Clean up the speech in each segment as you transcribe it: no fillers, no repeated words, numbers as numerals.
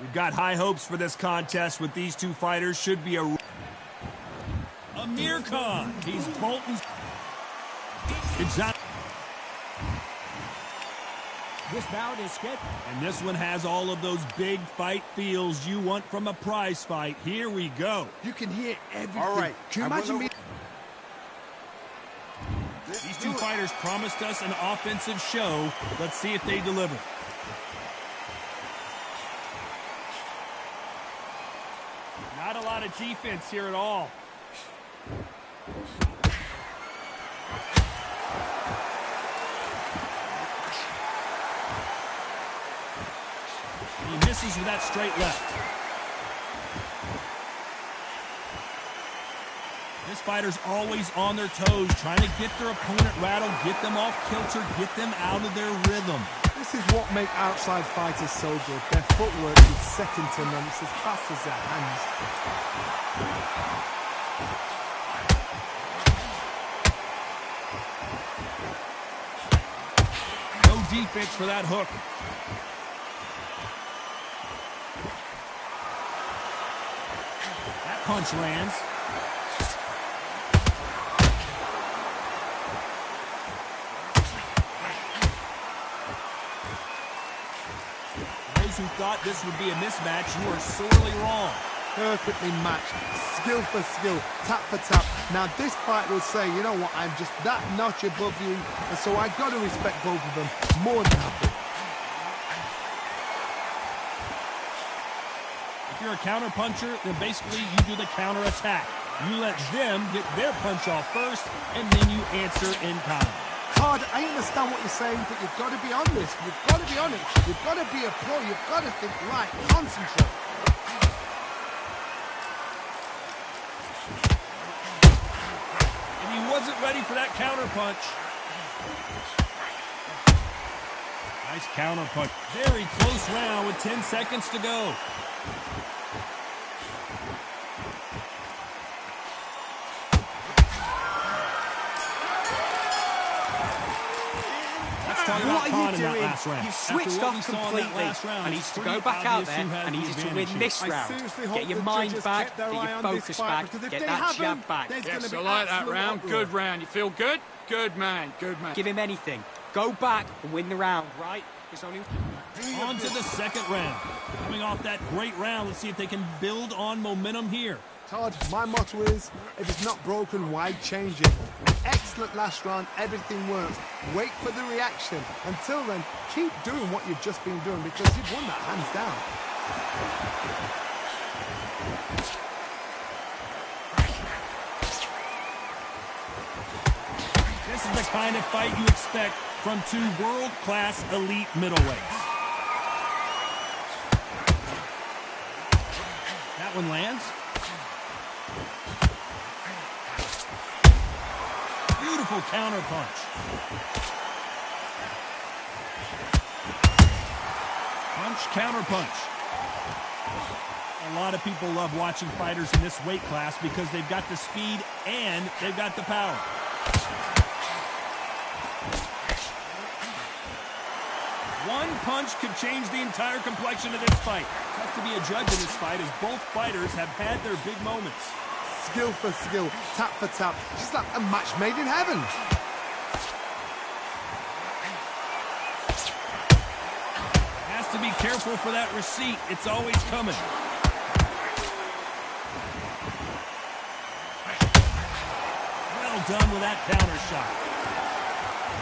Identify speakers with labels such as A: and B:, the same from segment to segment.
A: We've got high hopes for this contest with these two fighters. Should be a Amir Khan. He's bolting.
B: This bout is scheduled.
A: And this one has all of those big fight feels you want from a prize fight. Here we go.
C: You can hear everything.
D: All right.
C: Can you imagine me?
A: These two fighters promised us an offensive show. Let's see if they deliver.
B: Not a lot of defense here at all.
A: He misses with that straight left. This fighter's always on their toes, trying to get their opponent rattled, get them off kilter, get them out of their rhythm.
C: This is what makes outside fighters so good. Their footwork is second to none. It's as fast as their hands.
A: No defense for that hook. That punch lands. Those who thought this would be a mismatch, you are sorely wrong.
C: Perfectly matched, skill for skill, tap for tap. Now this fight will say, you know what, I'm just that notch above you, and so I got to respect both of them more than happy.
A: If you're a counter puncher, then basically you do the counter attack. You let them get their punch off first, and then you answer in kind.
C: Todd, I understand what you're saying, but you've got to be honest. You've got to be honest. You've got to be a pro. You've got to think right. Concentrate.
A: And he wasn't ready for that counter punch. Nice counter punch. Very close round with 10 seconds to go.
E: What are you doing? You've switched off completely. I need to go back out there. I need you to win this round. Get your mind back, get your focus back, get that jab back.
D: Yes, I like that round. Good round. You feel good? Good man, good man.
E: Give him anything. Go back and win the round, right? It's only...
A: On to the second round. Coming off that great round, let's see if they can build on momentum here.
C: Todd, my motto is, if it's not broken, why change it? Excellent last round, everything works. Wait for the reaction. Until then, keep doing what you've just been doing because you've won that hands down.
A: This is the kind of fight you expect from two world-class elite middleweights. That one lands. Beautiful counter punch. Punch, counter punch. A lot of people love watching fighters in this weight class because they've got the speed and they've got the power. One punch could change the entire complexion of this fight. Tough to be a judge in this fight as both fighters have had their big moments.
C: Skill for skill, tap for tap, just like a match made in heaven.
A: Has to be careful for that receipt. It's always coming. Well done with that counter shot.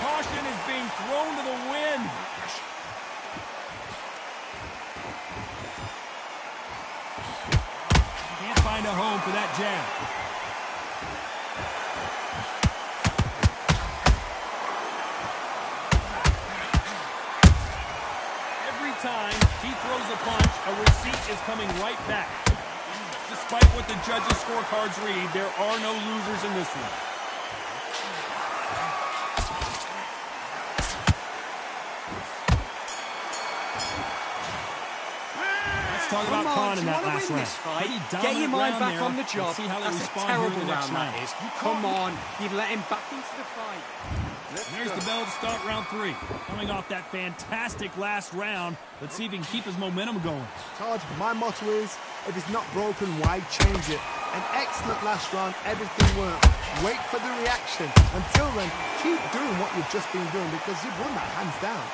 A: Caution is being thrown to the wind. Can't find a home for that jab. Every time he throws a punch, a receipt is coming right back. Despite what the judges' scorecards read, there are no losers in this one. Talk about Khan in that last round.
E: Get your mind back on the job.
A: See how they
E: That's a
A: respond
E: terrible
A: here in the next
E: round, that is. Come on, you'd let him back into the fight.
A: There's the bell to start round 3. Coming off that fantastic last round, let's see if he can keep his momentum going.
C: Todd, my motto is, if it's not broken, why change it? An excellent last round, everything worked. Wait for the reaction. Until then, keep doing what you've just been doing because you've won that hands down.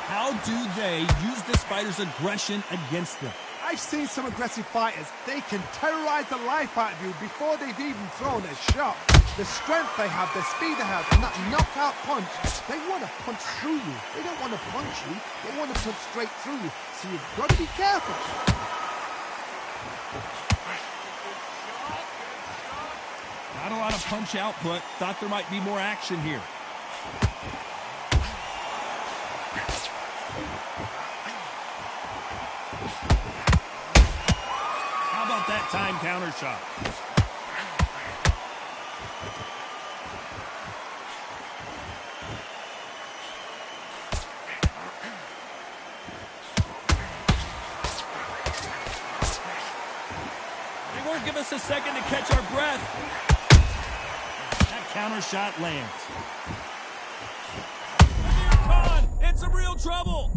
A: How do they use this fighter's aggression against them?
C: I've seen some aggressive fighters. They can terrorize the life out of you before they've even thrown a shot. The strength they have, the speed they have, and that knockout punch, they want to punch through you. They don't want to punch you. They want to punch straight through you. So you've got to be careful.
A: Not a lot of punch output. Thought there might be more action here. How about that time counter shot? They won't give us a second to catch our breath. That counter shot lands. Khan in some real trouble.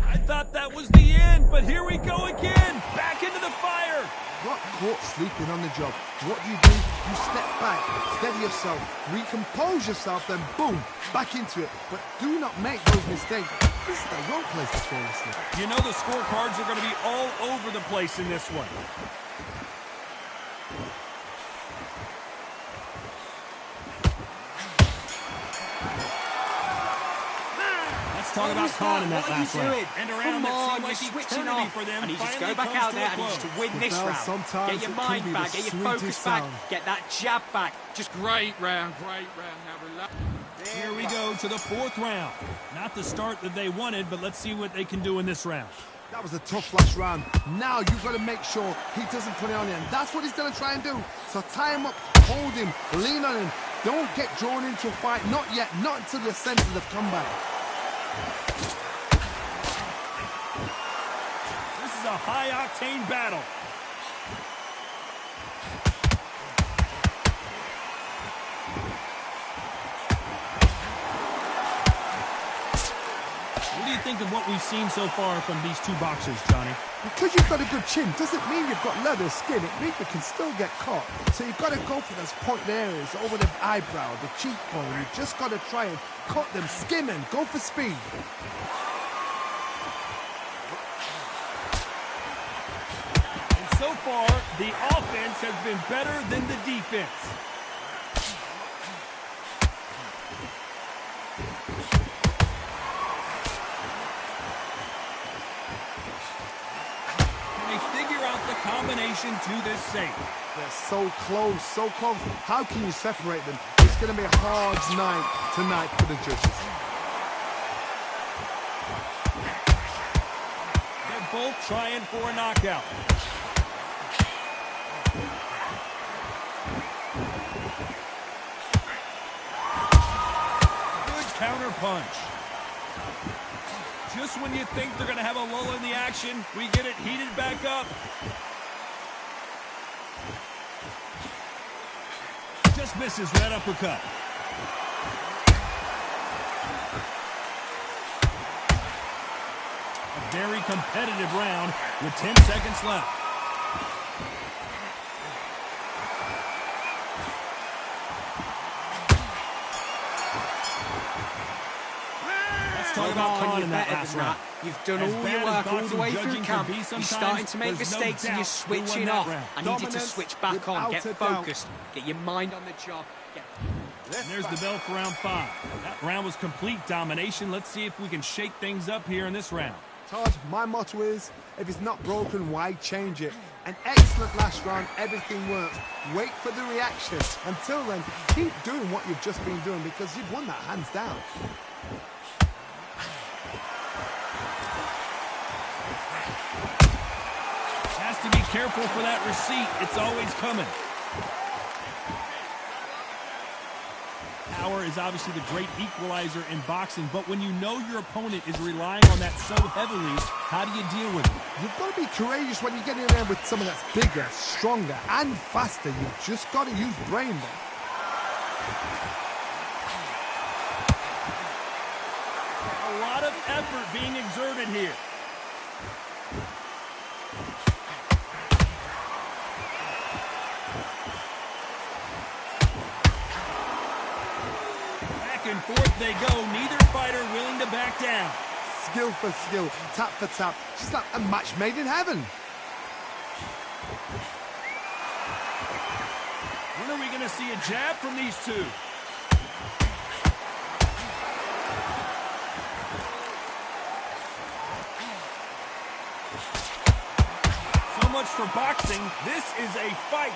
A: I thought that was the end, but here we go again. Back into the fire.
C: Got caught sleeping on the job. What do? You step back, steady yourself, recompose yourself, then boom, back into it. But do not make those mistakes. This is the wrong place to fall asleep.
A: You know the scorecards are going to be all over the place in this one. Talk about Khan in that last round.
E: And around that seemed like eternity for them. And you just go back out there and you just win this round. Get your mind back, get your focus back, get that jab back.
D: Just great round, great round. Now relax.
A: Here we go to the 4th round. Not the start that they wanted, but let's see what they can do in this round.
C: That was a tough last round. Now you've got to make sure he doesn't put it on you. And that's what he's going to try and do. So tie him up, hold him, lean on him. Don't get drawn into a fight. Not yet. Not until your senses have come back.
A: This is a high-octane battle. What do you think of what we've seen so far from these two boxers, Johnny?
C: Because you've got a good chin doesn't mean you've got leather skin. It means you can still get caught. So you've got to go for those point areas over the eyebrow, the cheekbone. You've just got to try and cut them, skim them, go for speed.
A: And so far, the offense has been better than the defense. Combination to this safe.
C: They're so close, so close. How can you separate them? It's going to be a hard night tonight for the judges.
A: They're both trying for a knockout. Good counter punch. Just when you think they're going to have a lull in the action, we get it heated back up. Just misses that uppercut. A very competitive round with 10 seconds left. Let's talk about Khan in that last round.
E: You've done all your work all the way through camp. You're starting to make mistakes and you're switching off. I need you to switch back on. Get focused. Get your mind on the job.
A: And there's the bell for round 5. That round was complete domination. Let's see if we can shake things up here in this round.
C: Todd, my motto is, if it's not broken, why change it? An excellent last round, everything works. Wait for the reaction. Until then, keep doing what you've just been doing because you've won that hands down.
A: Has to be careful for that receipt. It's always coming. Power is obviously the great equalizer in boxing, but when you know your opponent is relying on that so heavily, how do you deal with it?
C: You've got to be courageous when you get in there with someone that's bigger, stronger, and faster. You've just got to use brain there.
A: A lot of effort being exerted here. Back and forth they go, neither fighter willing to back down.
C: Skill for skill, tap for tap, just like a match made in heaven.
A: When are we going to see a jab from these two? So much for boxing. This is a fight.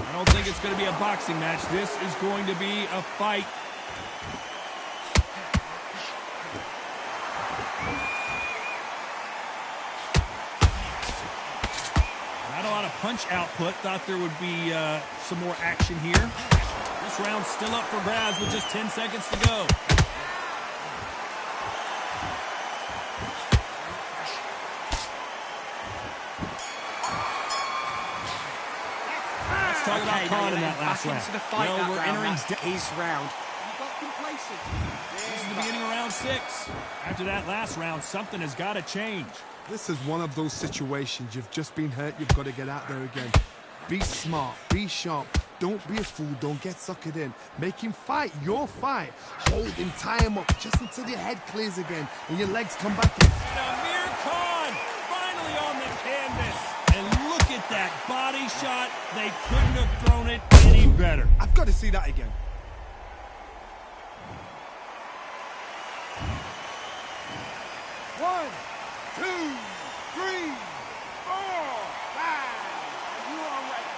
A: I don't think it's going to be a boxing match. This is going to be a fight. Not a lot of punch output. Thought there would be some more action here. This round's still up for grabs with just 10 seconds to go. Talk about Khan in that last round.
E: Well, we're entering his round. You got complacent.
A: This is the beginning of round 6. After that last round, something has got to change.
C: This is one of those situations. You've just been hurt. You've got to get out there again. Be smart. Be sharp. Don't be a fool. Don't get suckered in. Make him fight your fight. Hold him. Tie him up just until your head clears again and your legs come back in.
A: Amir Khan finally on the canvas. And look at that body shot. They couldn't have thrown it any better.
C: I've got to see that again. One, two, three, four, five. You are ready.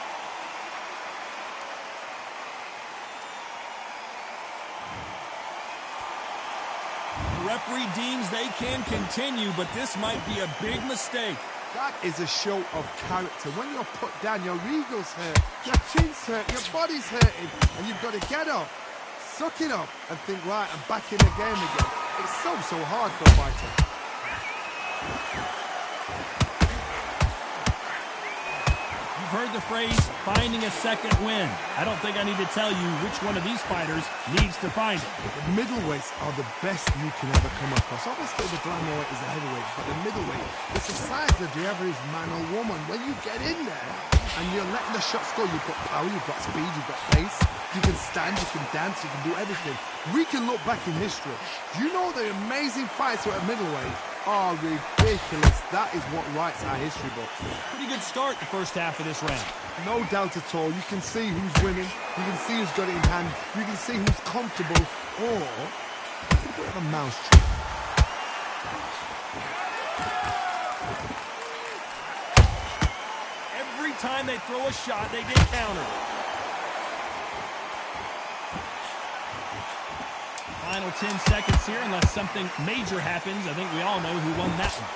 A: The referee deems they can continue, but this might be a big mistake.
C: That is a show of character. When you're put down, your ego's hurt, your chin's hurt, your body's hurting, and you've got to get up, suck it up, and think, right, I'm back in the game again. It's so hard for a fighter.
A: You've heard the phrase, finding a second win. I don't think I need to tell you which one of these fighters needs to find it.
C: The middleweights are the best you can ever come across. Obviously, the flyweight is a heavyweight, but the middleweight, it's the size of the average man or woman. When you get in there and you're letting the shots go, you've got power, you've got speed, you've got pace, you can stand, you can dance, you can do everything. We can look back in history. Do you know the amazing fights at middleweight are ridiculous? That is what writes our history books.
A: Pretty good start the first half of this round.
C: No doubt at all. You can see who's winning. You can see who's got it in hand. You can see who's comfortable. Or it's a bit of a mousetrap.
A: Every time they throw a shot, they get countered. Final 10 seconds here, unless something major happens. I think we all know who won that one.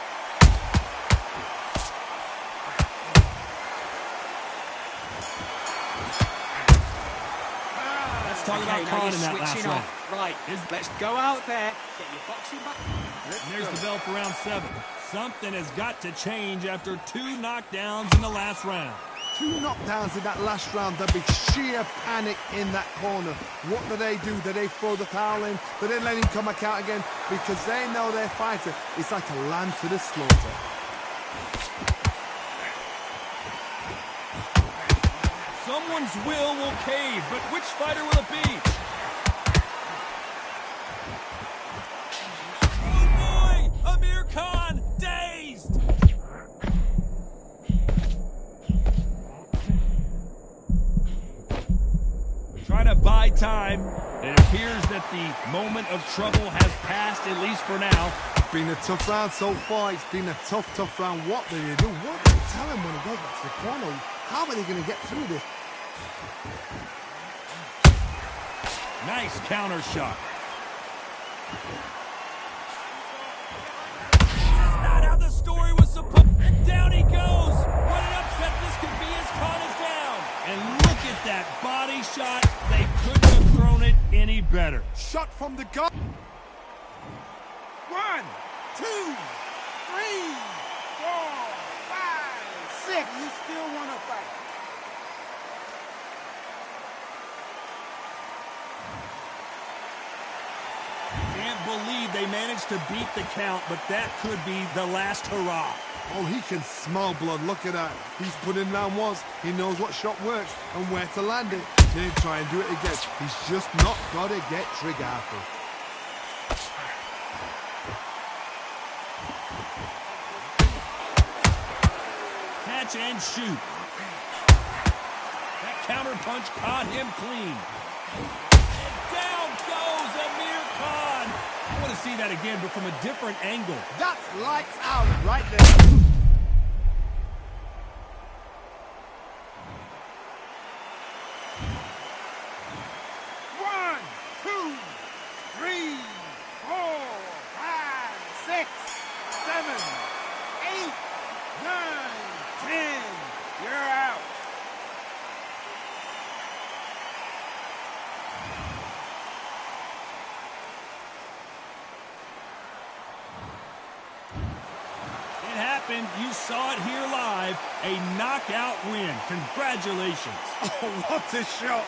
A: Let's talk about Khan in that last round.
E: Right, let's go out there, get your boxing back.
A: And there's the bell for round 7. Something has got to change after 2 knockdowns in the last round.
C: 2 knockdowns in that last round. There'll be sheer panic in that corner. What do? Do they throw the towel in? Do they let him come back out again? Because they know their fighter is like a lamb to the slaughter.
A: Someone's will cave, but which fighter will it be? Oh boy! Amir Khan, dazed! Trying to buy time. It appears that the moment of trouble has passed, at least for now.
C: It's been a tough round so far. It's been a tough round. What do they do? What do they tell him when he goes back to the corner? How are they going to get through this?
A: Nice counter shot. That's not how the story was supposed. And down he goes. What an upset this could be as Khan is down. And look at that body shot. They couldn't have thrown it any better.
C: Shot from the gun.
B: 1, 2, 3, 4, 5, 6. You still want to fight?
A: Can't believe they managed to beat the count, but that could be the last hurrah.
C: Oh, he can smell blood. Look at that. He's put in round once. He knows what shot works and where to land it. He'll try and do it again. He's just not got to get trigger happy.
A: Catch and shoot. That counter punch caught him clean. And down goes Amir Khan. I want to see that again, but from a different angle.
C: That's lights out right there.
A: You saw it here live, a knockout win. Congratulations.
C: Oh, what a shot.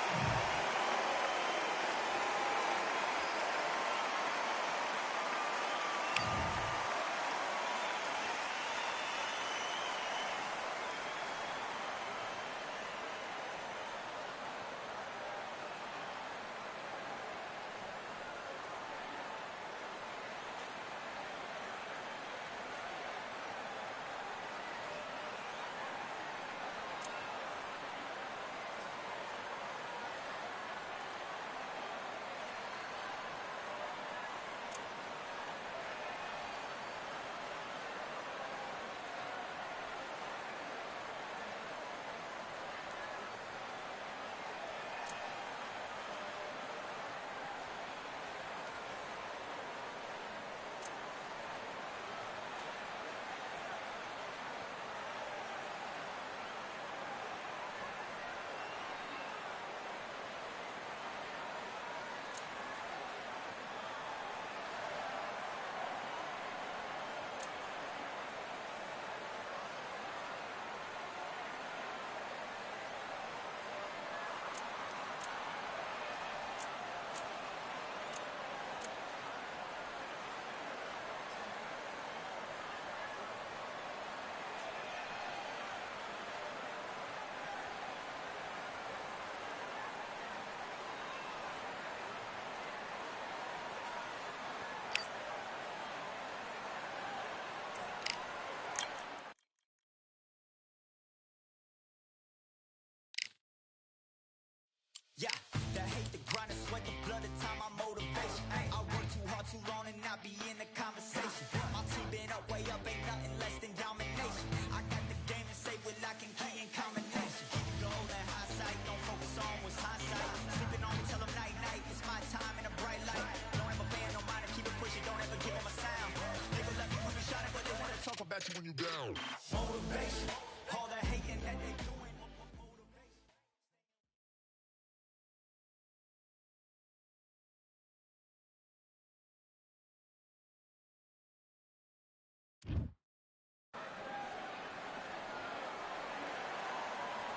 F: Yeah, the hate, the grind, the sweat, the blood, the time, my motivation. I work too hard, too long, and not be in the conversation. My team been up, way up, ain't nothing less than domination. I got the game to save with lock and key and combination. Keep it low and high sight, don't focus on what's hindsight. Sleeping on me, tell them night, night, it's my time in a bright light. Don't ever band, no mind, keep it pushing, don't ever give them a sound. Nigga let me when you shining, but they wanna talk about you when you down. Motivation, all the hating that they doing.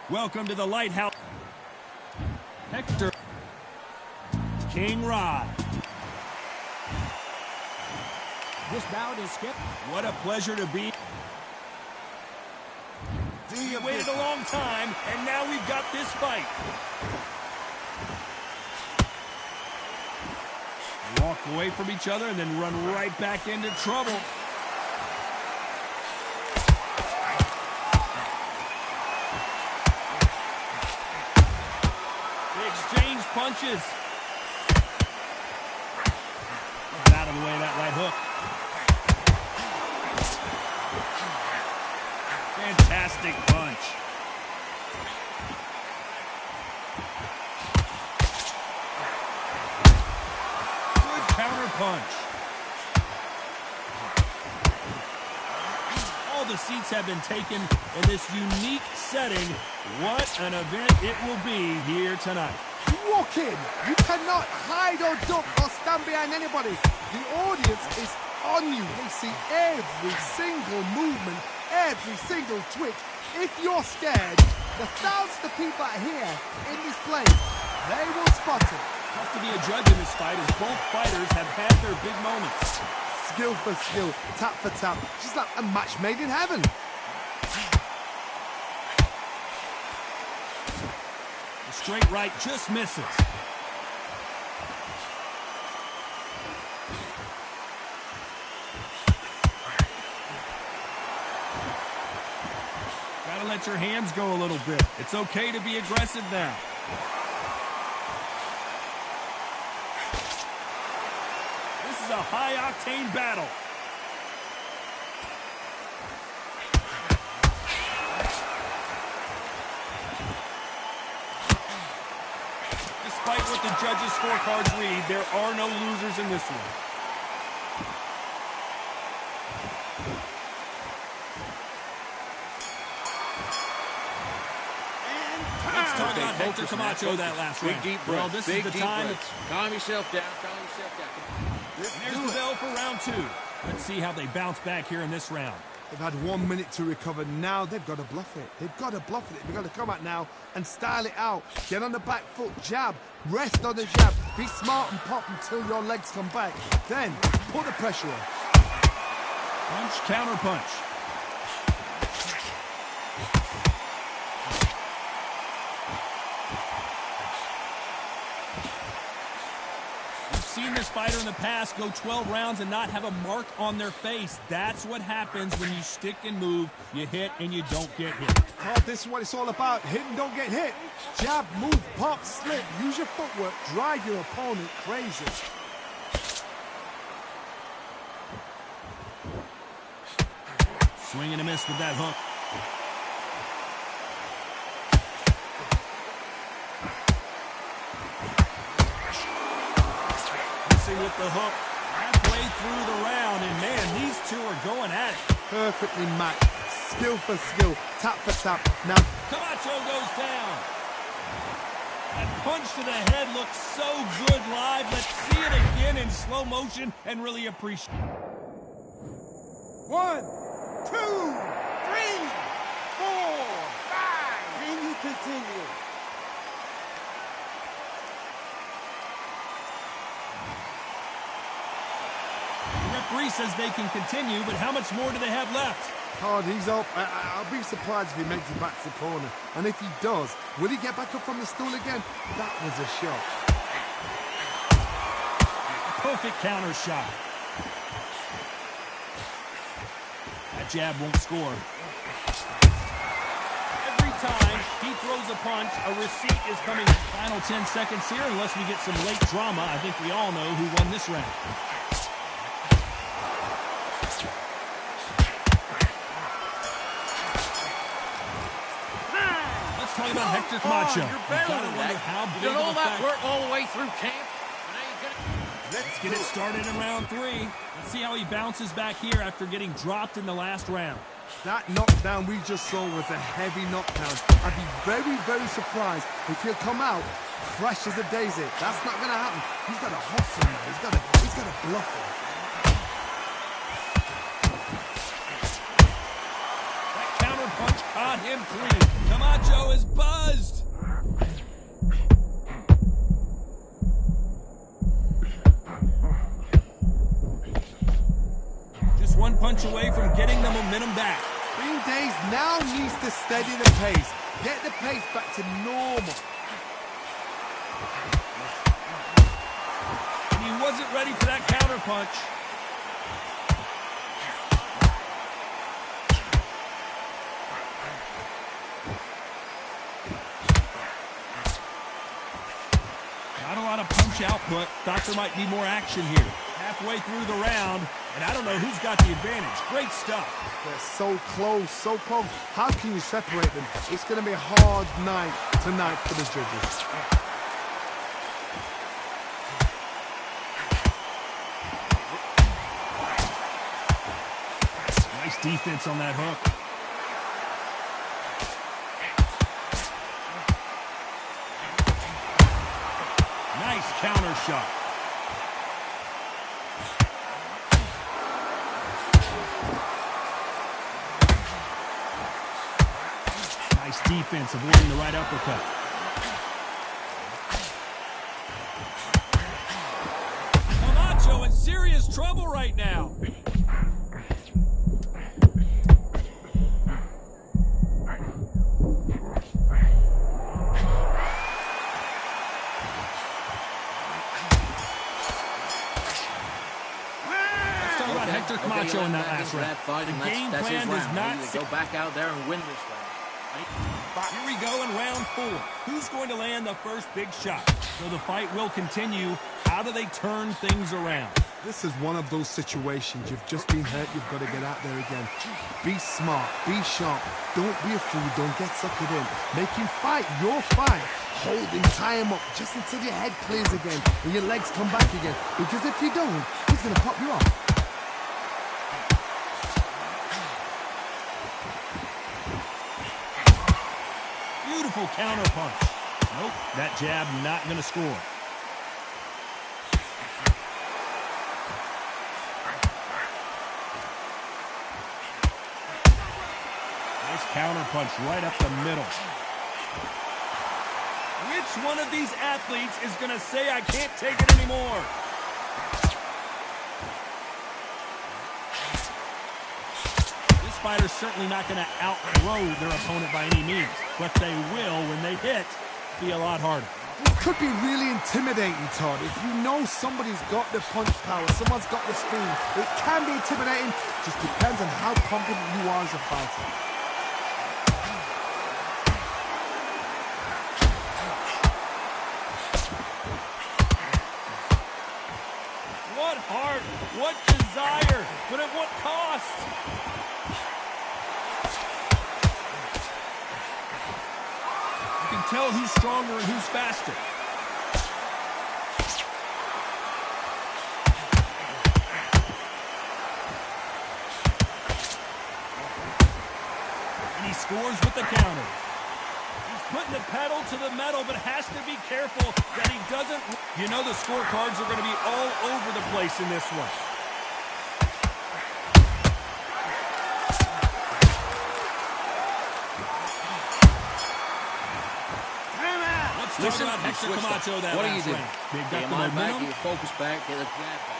A: Welcome to the Lighthouse. Hector. King Rod.
E: This bout is skipped.
A: What a pleasure to be. We waited a long time, and now we've got this fight. Walk away from each other and then run right back into trouble. Punches. Out of the way of that right hook. Fantastic punch. Good counter punch. Oh, the seats have been taken in this unique setting. What an event it will be here tonight.
C: You walk in, you cannot hide or duck or stand behind anybody. The audience is on you. They see every single movement, every single twitch. If you're scared, the thousands of people out here in this place, they will spot it.
A: Tough to be a judge in this fight as both fighters have had their big moments.
C: Skill for skill, tap for tap, just like a match made in heaven.
A: The straight right just misses. Gotta let your hands go a little bit. It's okay to be aggressive now. This is a high-octane battle. Despite what the judges' scorecards read, there are no losers in this one. Let's talk about Hector Camacho that last round.
G: Big deep
A: Well,
G: breath.
A: this is the time.
G: Calm yourself down. Calm yourself down.
A: There's the bell for round two. Let's see how they bounce back here in this round.
C: They've had 1 minute to recover. Now they've got to bluff it. They've got to bluff it. They've got to come out now and style it out. Get on the back foot, jab, rest on the jab. Be smart and pop until your legs come back. Then put the pressure on.
A: Punch, counter punch. Seen this fighter in the past go 12 rounds and not have a mark on their face. That's what happens when you stick and move. You hit and you don't get hit.
C: Oh, this is what it's all about. Hit and don't get hit. Jab, move, pop, slip. Use your footwork. Drive your opponent crazy.
A: Swing and a miss with that hook. With the hook halfway through the round, and man, these two are going at it.
C: Perfectly matched. Skill for skill, tap for tap. Now
A: Camacho goes down. That punch to the head looks so good live. Let's see it again in slow motion and really appreciate it.
B: 1, 2, 3, 4, 5. Can you continue?
A: Referee says they can continue, but how much more do they have left?
C: Hard, he's up. I'll be surprised if he makes it back to the corner. And if he does, will he get back up from the stool again? That was a shot.
A: Perfect counter shot. That jab won't score. Every time he throws a punch, a receipt is coming. Final 10 seconds here, unless we get some late drama. I think we all know who won this round. Talking about Hector Camacho.
G: You're better than that. You did all that work all the way through camp.
A: Let's get it started in round 3. Let's see how he bounces back here after getting dropped in the last round.
C: That knockdown we just saw was a heavy knockdown. I'd be very, very surprised if he'll come out fresh as a daisy. That's not going to happen. He's got to hustle now. He's got to bluff him.
A: That counter punch caught him clean. Camacho is buzzed. Just one punch away from getting the momentum back.
C: Green Days now needs to steady the pace. Get the pace back to normal.
A: And he wasn't ready for that counter punch. Not a lot of punch output. Thought there might be more action here. Halfway through the round, and I don't know who's got the advantage. Great stuff.
C: They're so close, so close. How can you separate them? It's going to be a hard night tonight for the judges.
A: Nice defense on that hook. Nice counter shot. Nice defense, avoiding the right uppercut. Camacho in serious trouble right now. Hector Camacho in that last round. The game plan does not
G: go back out there and win this round.
A: Here we go in round 4. Who's going to land the first big shot? So the fight will continue. How do they turn things around?
C: This is one of those situations. You've just been hurt. You've got to get out there again. Be smart. Be sharp. Don't be a fool. Don't get suckered in. Make him fight your fight. Hold him, tie him up just until your head clears again and your legs come back again. Because if you don't, he's going to pop you off.
A: Beautiful counter punch. Nope, that jab not going to score. Nice counter punch right up the middle. Which one of these athletes is going to say, I can't take it anymore? This fighter's certainly not going to outthrow their opponent by any means, but they will, when they hit, be a lot harder.
C: It could be really intimidating, Todd. If you know somebody's got the punch power, someone's got the speed, it can be intimidating. Just depends on how confident you are as a fighter.
A: What heart, what desire, but at what cost? You can tell who's stronger and who's faster. And he scores with the counter. He's putting the pedal to the metal, but has to be careful that he doesn't. You know the scorecards are going to be all over the place in this one. Let's talk about Hector Camacho that
G: what
A: last
G: do you do?
A: round. They've got
G: get your
A: the
G: mind back,
A: momentum.
G: get your focus back, get the jab back.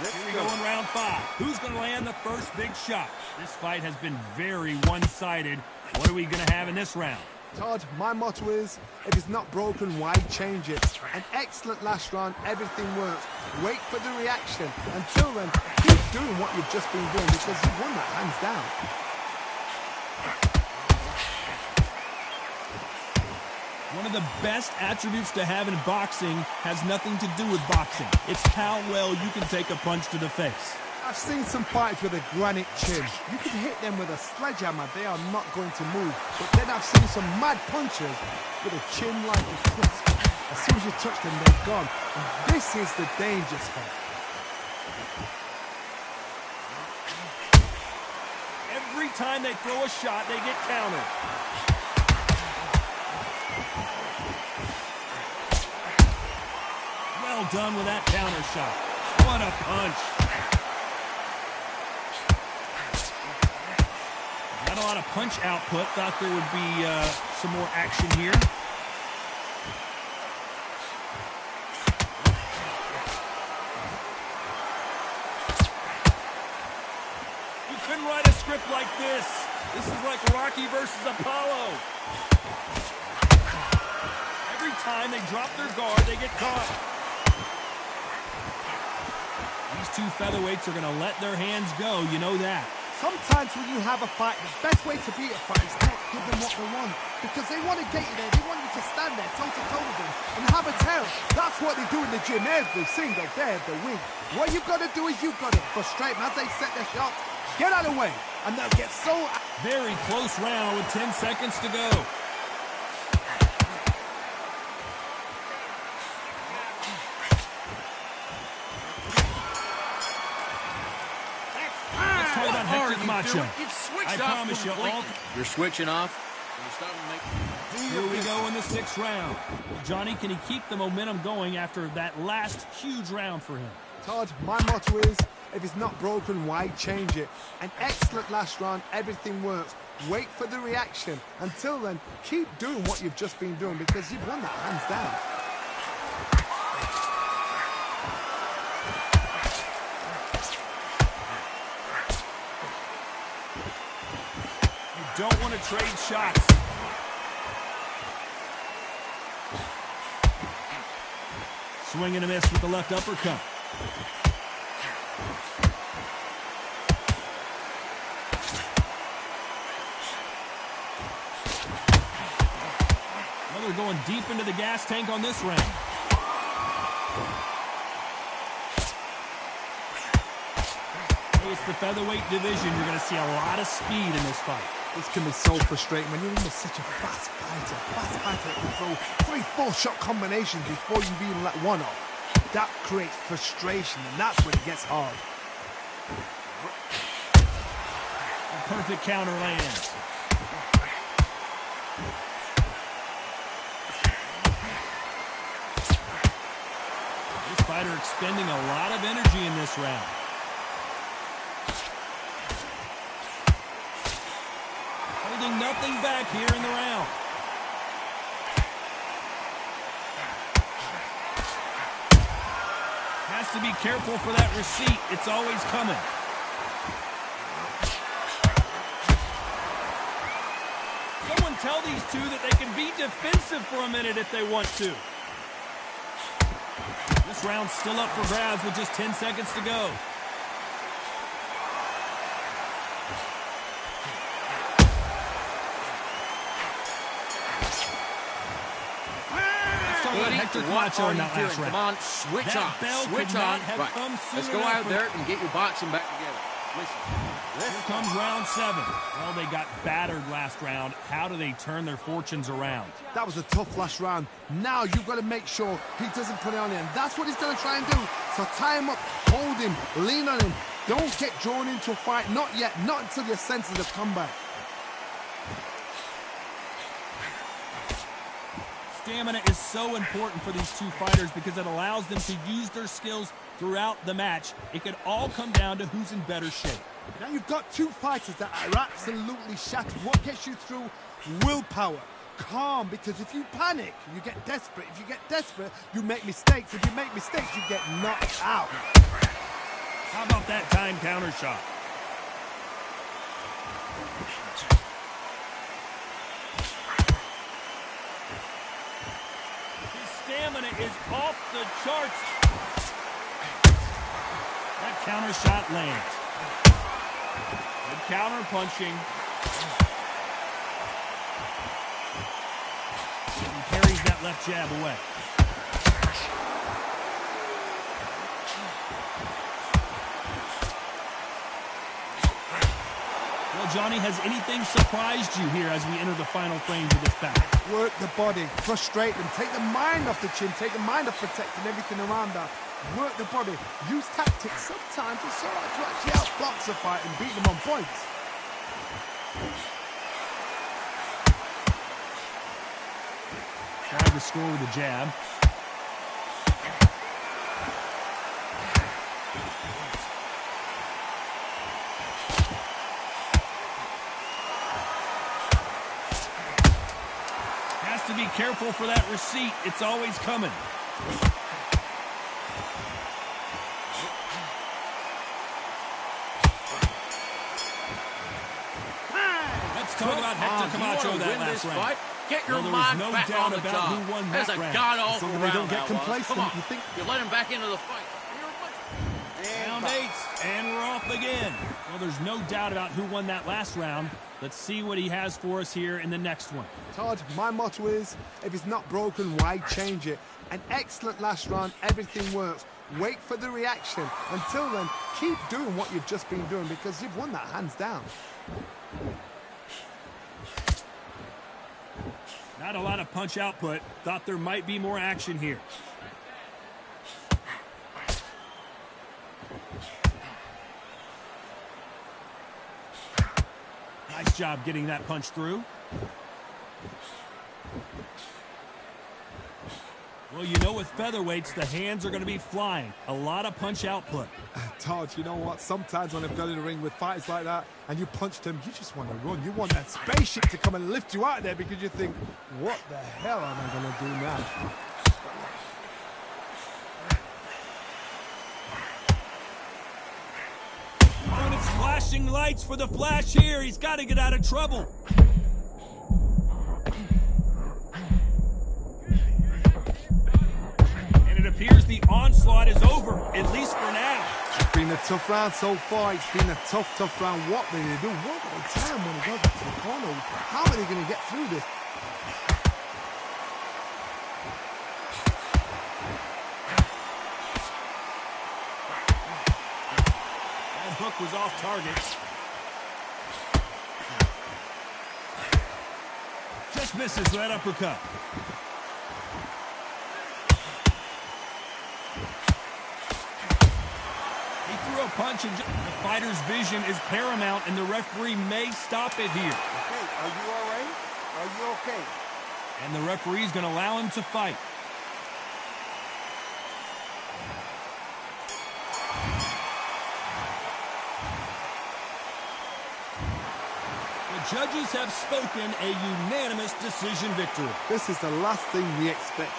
A: Here we go in round 5. Who's going to land the first big shot? This fight has been very one-sided. What are we going to have in this round?
C: Todd, my motto is, if it's not broken, why change it? An excellent last round, everything works. Wait for the reaction. Until then, keep doing what you've just been doing because you've won that hands down.
A: One of the best attributes to have in boxing has nothing to do with boxing. It's how well you can take a punch to the face.
C: I've seen some fighters with a granite chin. You can hit them with a sledgehammer, they are not going to move. But then I've seen some mad punchers with a chin like a crisp. As soon as you touch them, they're gone. And this is the danger spot.
A: Every time they throw a shot, they get countered. Well done with that counter shot. What a punch. Not a lot of punch output. Thought there would be some more action here. You couldn't write a script like this. This is like Rocky versus Apollo. Every time they drop their guard, they get caught. These two featherweights are going to let their hands go. You know that.
C: Sometimes when you have a fight, the best way to beat a fight is not give them what they want. Because they want to get you there. They want you to stand there toe-to-toe with them and have a tell. That's what they do in the gym every single day of the week. What you've got to do is you've got to frustrate them as they set their shots. Get out of the way. And they'll get so...
A: Very close round with 10 seconds to go. talk about Hector Camacho.
G: You've switched
A: I
G: off
A: promise you
G: completely.
A: all.
G: You're switching off.
A: Here we go in the 6th round. Johnny, can he keep the momentum going after that last huge round for him?
C: Todd, my motto is, if it's not broken, why change it? An excellent last round, everything works. Wait for the reaction. Until then, keep doing what you've just been doing because you've won that hands down.
A: Don't want to trade shots. Swing and a miss with the left uppercut. Well, they're going deep into the gas tank on this round. It's the featherweight division. You're going to see a lot of speed in this fight.
C: This can be so frustrating when you're in such a fast fighter that can throw 3-4 shot combinations before you've even let one off. That creates frustration, and that's when it gets hard.
A: A perfect counter lands. This fighter expending a lot of energy in this round. Holding nothing back here in the round. Has to be careful for that receipt. It's always coming. Someone tell these two that they can be defensive for a minute if they want to. This round's still up for grabs with just 10 seconds to go. Hector Camacho in that last round.
G: Come on, switch off. Switch on. Right. Let's go out there and get your boxing back together. Listen.
A: Here comes round 7. Well, they got battered last round. How do they turn their fortunes around?
C: That was a tough last round. Now you've got to make sure he doesn't put it on him. That's what he's going to try and do. So tie him up, hold him, lean on him. Don't get drawn into a fight. Not yet. Not until your senses have come back.
A: Stamina is so important for these two fighters because it allows them to use their skills throughout the match. It could all come down to who's in better shape.
C: Now you've got two fighters that are absolutely shattered. What gets you through? Willpower. Calm, because if you panic, you get desperate. If you get desperate, you make mistakes. If you make mistakes, you get knocked out.
A: How about that time counter shot? Stamina is off the charts. That counter shot lands. Good counter punching. He carries that left jab away. Well, Johnny, has anything surprised you here as we enter the final frames of this battle?
C: Work the body, frustrate them, take the mind off the chin, take the mind off protecting everything around that. Work the body, use tactics. Sometimes it's so hard to actually outbox a fight and beat them on points.
A: Tried to score with a jab. To be careful for that receipt. It's always coming. Let's talk about Hector Camacho that last round.
G: Get your mind back on the job.
A: Who won
G: That's
A: that
G: a
A: round.
G: god-awful round.
C: They don't get complacent.
G: Come on.
C: You think
G: you let him back into the fight.
A: Round 8, and we're off again. Well, there's no doubt about who won that last round. Let's see what he has for us here in the next one.
C: Todd, my motto is, if it's not broken, why change it? An excellent last round, everything works. Wait for the reaction. Until then, keep doing what you've just been doing because you've won that hands down.
A: Not a lot of punch output. Thought there might be more action here. Nice job getting that punch through. Well, you know with featherweights, the hands are going to be flying. A lot of punch output.
C: Todd, you know what? Sometimes when I've got in the ring with fighters like that and you punch them, you just want to run. You want that spaceship to come and lift you out of there because you think, what the hell am I going to do now?
A: Oh, and it's flashing lights for the Flash here. He's got to get out of trouble. It appears the onslaught is over, at least for now.
C: It's been a tough round so far. It's been a tough round. What will they do? What will they tell him when he goes back to the corner? How are they going to get through this?
A: That hook was off target. Just misses that uppercut. A punch, and the fighter's vision is paramount, and the referee may stop it here.
B: Okay, are you all right? Are you okay?
A: And the referee's going to allow him to fight. The judges have spoken, a unanimous decision victory.
C: This is the last thing we expect.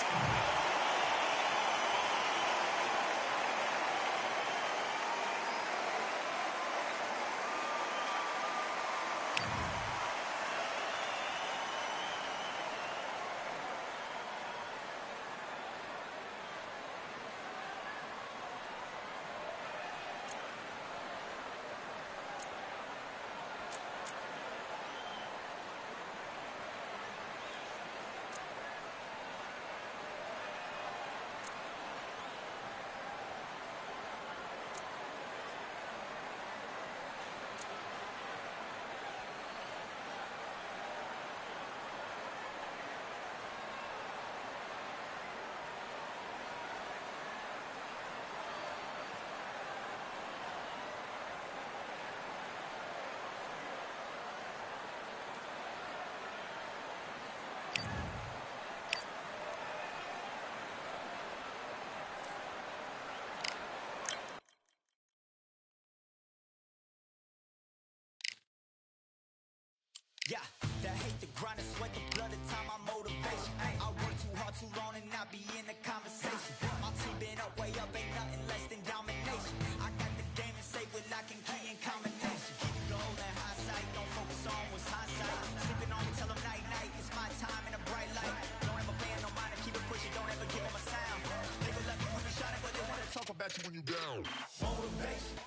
F: Yeah, that hate the grind and sweat the blood of time, my motivation. Ay, I work too hard too long and not be in the conversation. My team been up, way up, ain't nothing less than domination. I got the game and safe with lock and key and combination. Keep it gold and high sight, don't focus on what's hindsight. Sleeping on me, tell them night night, it's my time in a bright light. Don't ever band no mind and keep it pushing, don't ever give them a sound. They will let me when you shining, but they wanna talk about you when you down. Motivation.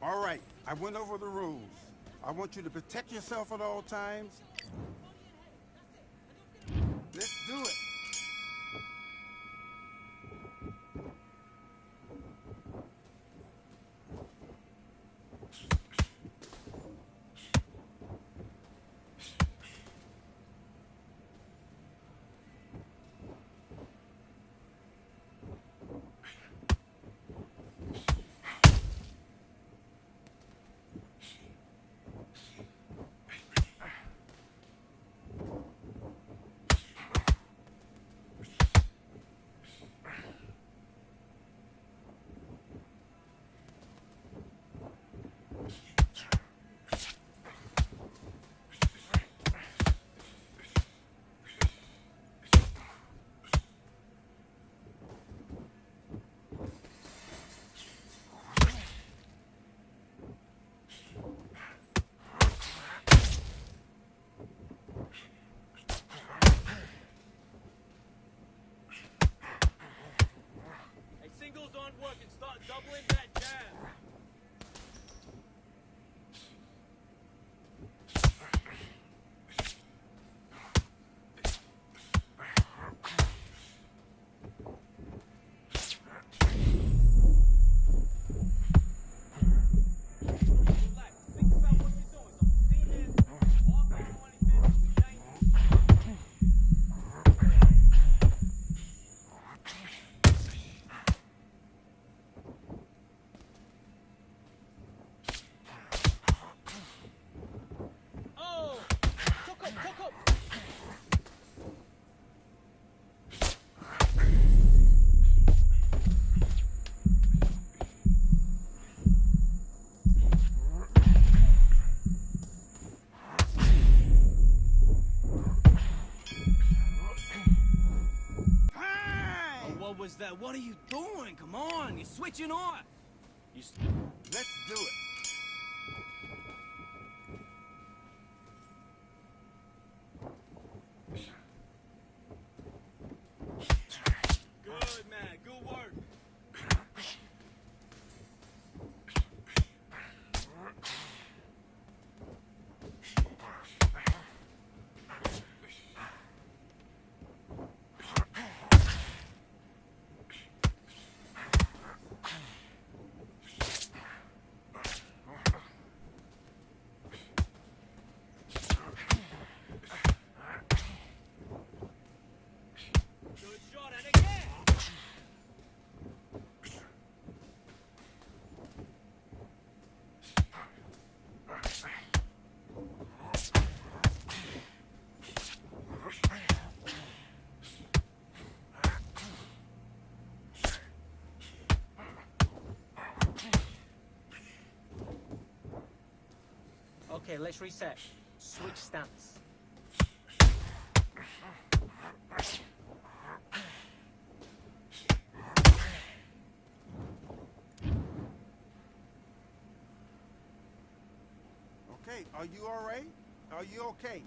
B: All right, I went over the rules. I want you to protect yourself at all times. Let's do it. What was that? What are you doing? Come on, you're switching off.
C: Let's do it.
B: Good, man. Good work. Good shot, and again.
E: Okay, let's reset. Switch stance.
B: Okay, are you all right? Are you okay?